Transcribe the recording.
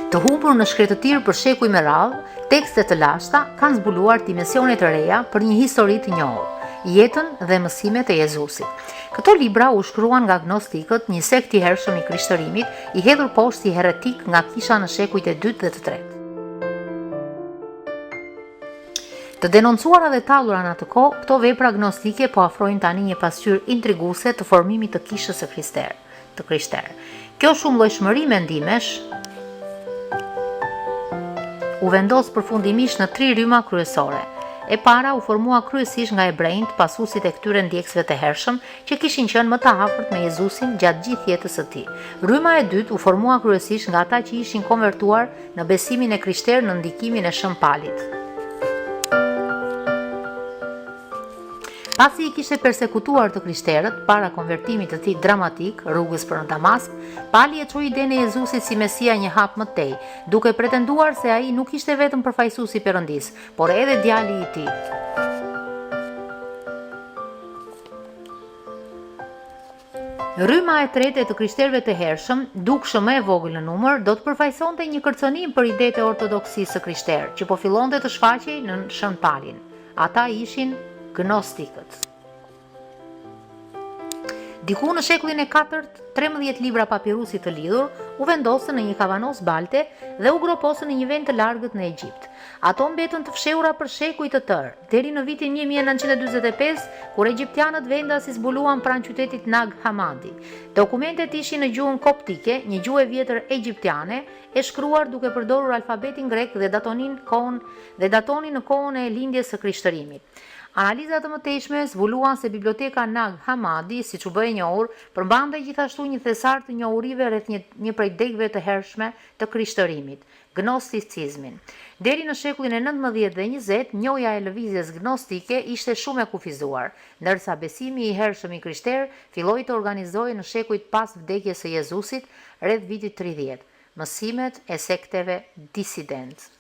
Të humbur në shkretëtir për shekuj me radhë, tekstet të lashta kanë zbuluar dimensione të reja për një histori të njohur, jetën dhe mësimet e Jezusit. Këto libra u shkruan nga gnostikët, një sekt i hershëm i krishtërimit, i hedhur poshtë si heretik nga kisha në shekujt e 2 dhe të 3. Të denoncuara dhe tallura në atë kohë, këto vepra gnostike po afrojnë tani një pasqyrë intriguese të formimit të kishës së krishterë. Kjo shumëllojshmëri mendimesh u vendos përfundimisht në 3 rryma kryesore. E para u formua kryesisht nga hebrejt, pasuesit e këtyre ndjekësve të hershëm që kishin qenë më të afërt me Jezusin gjatë gjithë jetës së tij. Rryma e dytë u formua kryesisht nga ata që ishin konvertuar në besimin e krishterë në ndikimin e Shën Palit. Pasi I kishte persekutuar të krishterët para konvertimit të tij dramatik, rrugës për në Damask, Pali e çoi idenë e Jezusit si Mesia një hap më tej, duke pretenduar se ai nuk ishte vetëm përfaqësuesi I Perëndis, por edhe djali I tij. Rryma e tretë e të krishterëve të hershëm, dukshëm më e vogël në numër, do të përfaqësonte një kërcënim për idetë e ortodoksisë së krishterë, që po fillonte të shfaqej në Shën Palin. Ata ishin gnostikët. Diku në shekullin e 4, 13 libra papirusi të lidhur u vendosën në një kavanos balte dhe u groposën në një vend të largët në Egjipt. Ato mbetën të fshehura për shekuj të tërë, deri në vitin 1945, kur egjiptianët vendas I zbuluan pranë qytetit Nag Hammadi. Dokumentet ishin në gjuhën koptike, një gjuhë e vjetër egjiptiane, e shkruar duke përdorur alfabetin grek dhe datonin në kohën e lindjes së krishterrimit. Analizat të mëtejshme zbuluan se biblioteka Nag Hammadi, siç u bë e njohur, përmbante gjithashtu një thesar të njohurive rreth një prej degëve të hershme të krishtërimit, gnosticizmin. Deri në shekullin e 19 dhe 20, njohja e lëvizjes gnostike ishte shumë e kufizuar, ndërsa besimi I hershëm I krishterë filloi të organizohej në shekujt pas vdekjes së Jezusit, rreth vitit 30, mësimet e sekteve disident.